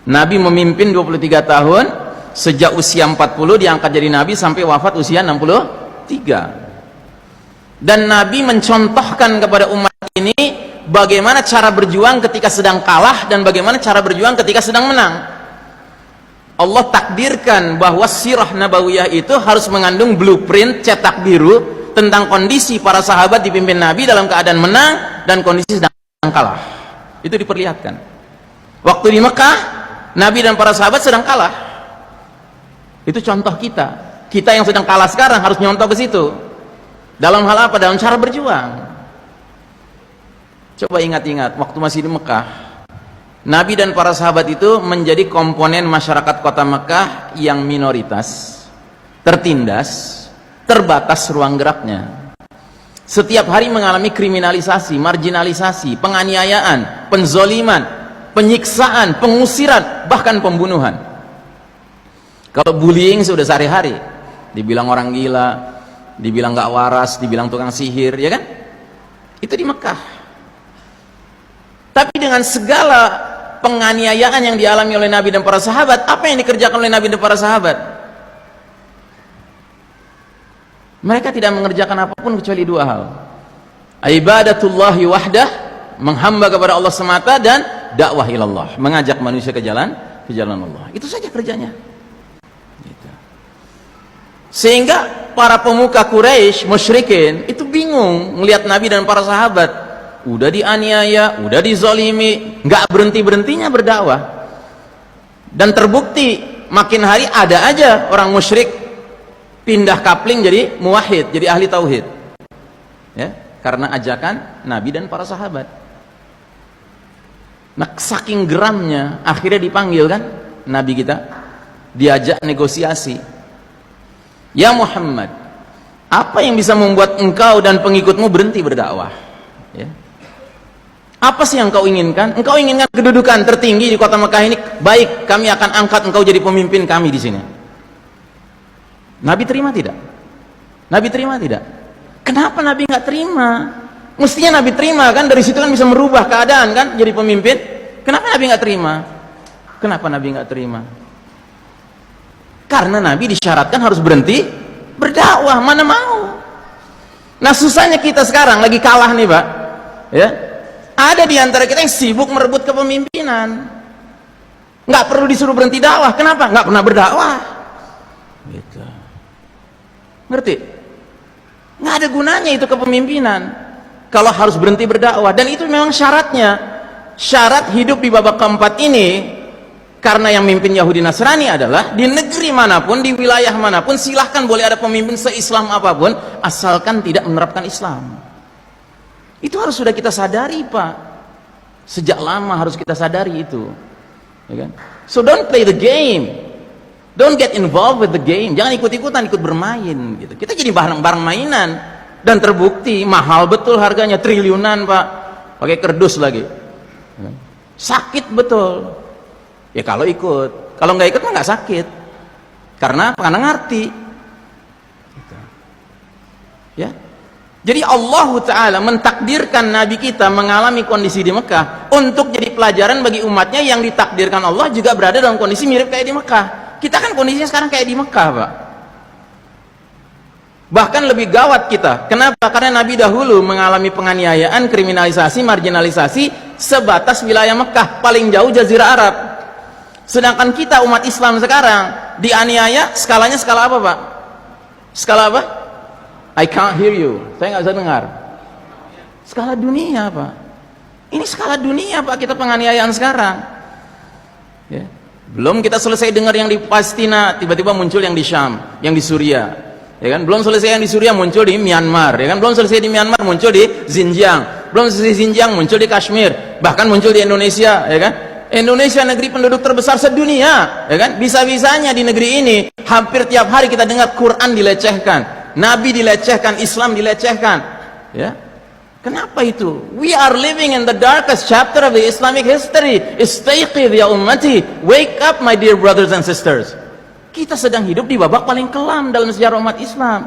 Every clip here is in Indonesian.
Nabi memimpin 23 tahun, sejak usia 40 diangkat jadi Nabi sampai wafat usia 63. Dan Nabi mencontohkan kepada umat ini bagaimana cara berjuang ketika sedang kalah dan bagaimana cara berjuang ketika sedang menang. Allah takdirkan bahwa sirah nabawiyah itu harus mengandung blueprint cetak biru tentang kondisi para sahabat dipimpin Nabi dalam keadaan menang dan kondisi sedang kalah. Itu diperlihatkan. Waktu di Mekah, Nabi dan para sahabat sedang kalah. Itu contoh kita. Kita yang sedang kalah sekarang harus nyontoh ke situ. Dalam hal apa? Dalam cara berjuang. Coba ingat-ingat waktu masih di Mekah, Nabi dan para sahabat itu menjadi komponen masyarakat kota Mekah yang minoritas, tertindas, terbatas ruang geraknya. Setiap hari mengalami kriminalisasi, marginalisasi, penganiayaan, penzoliman, penyiksaan, pengusiran, bahkan pembunuhan. Kalau bullying sudah sehari-hari, dibilang orang gila, dibilang gak waras, dibilang tukang sihir, ya kan? Itu di Mekah. Tapi dengan segala penganiayaan yang dialami oleh Nabi dan para sahabat, apa yang dikerjakan oleh Nabi dan para sahabat? Mereka tidak mengerjakan apapun kecuali dua hal: ibadatullahi wahdah, menghamba kepada Allah semata, dan dakwah ilallah, mengajak manusia ke jalan Allah. Itu saja kerjanya. Gitu. Sehingga para pemuka Quraisy, musyrikin itu bingung melihat Nabi dan para sahabat udah dianiaya, udah dizolimi, nggak berhenti-berhentinya berdakwah. Dan terbukti makin hari ada aja orang musyrik pindah kapling jadi muwahhid, jadi ahli tauhid. Ya, karena ajakan Nabi dan para sahabat. Nah, saking geramnya akhirnya dipanggil kan Nabi kita, diajak negosiasi. Ya Muhammad, apa yang bisa membuat engkau dan pengikutmu berhenti berdakwah? Ya. Apa sih yang kau inginkan? Engkau inginkan kedudukan tertinggi di kota Mekah ini? Baik, kami akan angkat engkau jadi pemimpin kami di sini. Nabi terima tidak? Nabi terima tidak? Kenapa Nabi nggak terima? Mestinya Nabi terima kan, dari situ kan bisa merubah keadaan kan, jadi pemimpin. Kenapa Nabi nggak terima? Kenapa Nabi nggak terima? Karena Nabi disyaratkan harus berhenti berdakwah, mana mau. Nah, susahnya kita sekarang lagi kalah nih Pak, ya. Ada di antara kita yang sibuk merebut kepemimpinan, nggak perlu disuruh berhenti dakwah. Kenapa? Nggak pernah berdakwah gitu. Ngerti? Nggak ada gunanya itu kepemimpinan kalau harus berhenti berdakwah. Dan itu memang syaratnya, syarat hidup di babak keempat ini. Karena yang mimpin Yahudi Nasrani adalah di negeri manapun, di wilayah manapun, silahkan boleh ada pemimpin se-Islam apapun, asalkan tidak menerapkan Islam. Itu harus sudah kita sadari Pak. Sejak lama harus kita sadari itu, ya kan? So don't play the game, don't get involved with the game. Jangan ikut-ikutan, ikut bermain gitu. Kita jadi barang-barang mainan. Dan terbukti mahal betul harganya, triliunan Pak, pakai kerdus lagi. Sakit betul. Ya kalau ikut, kalau nggak ikut mah nggak sakit. Karena apa? Karena ngerti. Ya. Jadi Allah Ta'ala mentakdirkan Nabi kita mengalami kondisi di Mekah untuk jadi pelajaran bagi umatnya yang ditakdirkan Allah juga berada dalam kondisi mirip kayak di Mekah. Kita kan kondisinya sekarang kayak di Mekah Pak. Bahkan lebih gawat kita. Kenapa? Karena Nabi dahulu mengalami penganiayaan, kriminalisasi, marginalisasi sebatas wilayah Mekah, paling jauh Jazirah Arab. Sedangkan kita umat Islam sekarang dianiaya, skalanya skala apa Pak? Skala apa? I can't hear you, saya nggak bisa dengar. Skala dunia Pak. Ini skala dunia Pak, kita penganiayaan sekarang ya. Belum kita selesai dengar yang di Palestina, tiba-tiba muncul yang di Syam, yang di Suriah, ya kan? Belum selesai yang di Suriah, muncul di Myanmar, ya kan? Belum selesai di Myanmar, muncul di Xinjiang. Belum selesai Xinjiang, muncul di Kashmir, bahkan muncul di Indonesia, ya kan? Indonesia negeri penduduk terbesar sedunia, ya kan? Bisa-bisanya di negeri ini hampir tiap hari kita dengar Quran dilecehkan, Nabi dilecehkan, Islam dilecehkan, ya. Kenapa itu? We are living in the darkest chapter of the Islamic history. Istayqidh ya ummati, wake up my dear brothers and sisters. Kita sedang hidup di babak paling kelam dalam sejarah umat Islam.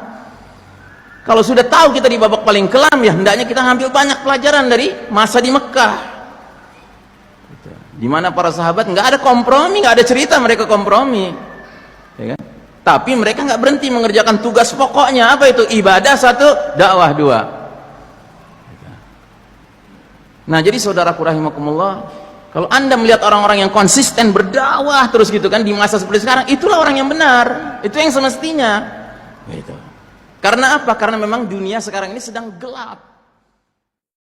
Kalau sudah tahu kita di babak paling kelam, ya hendaknya kita ambil banyak pelajaran dari masa di Mekah. Di mana para sahabat nggak ada kompromi, nggak ada cerita mereka kompromi, ya kan? Tapi mereka nggak berhenti mengerjakan tugas pokoknya. Apa itu? Ibadah satu, dakwah dua. Nah, jadi saudaraku rahimakumullah, kalau anda melihat orang-orang yang konsisten berdakwah terus gitu kan di masa seperti sekarang, itulah orang yang benar, itu yang semestinya. Gitu. Karena apa? Karena memang dunia sekarang ini sedang gelap.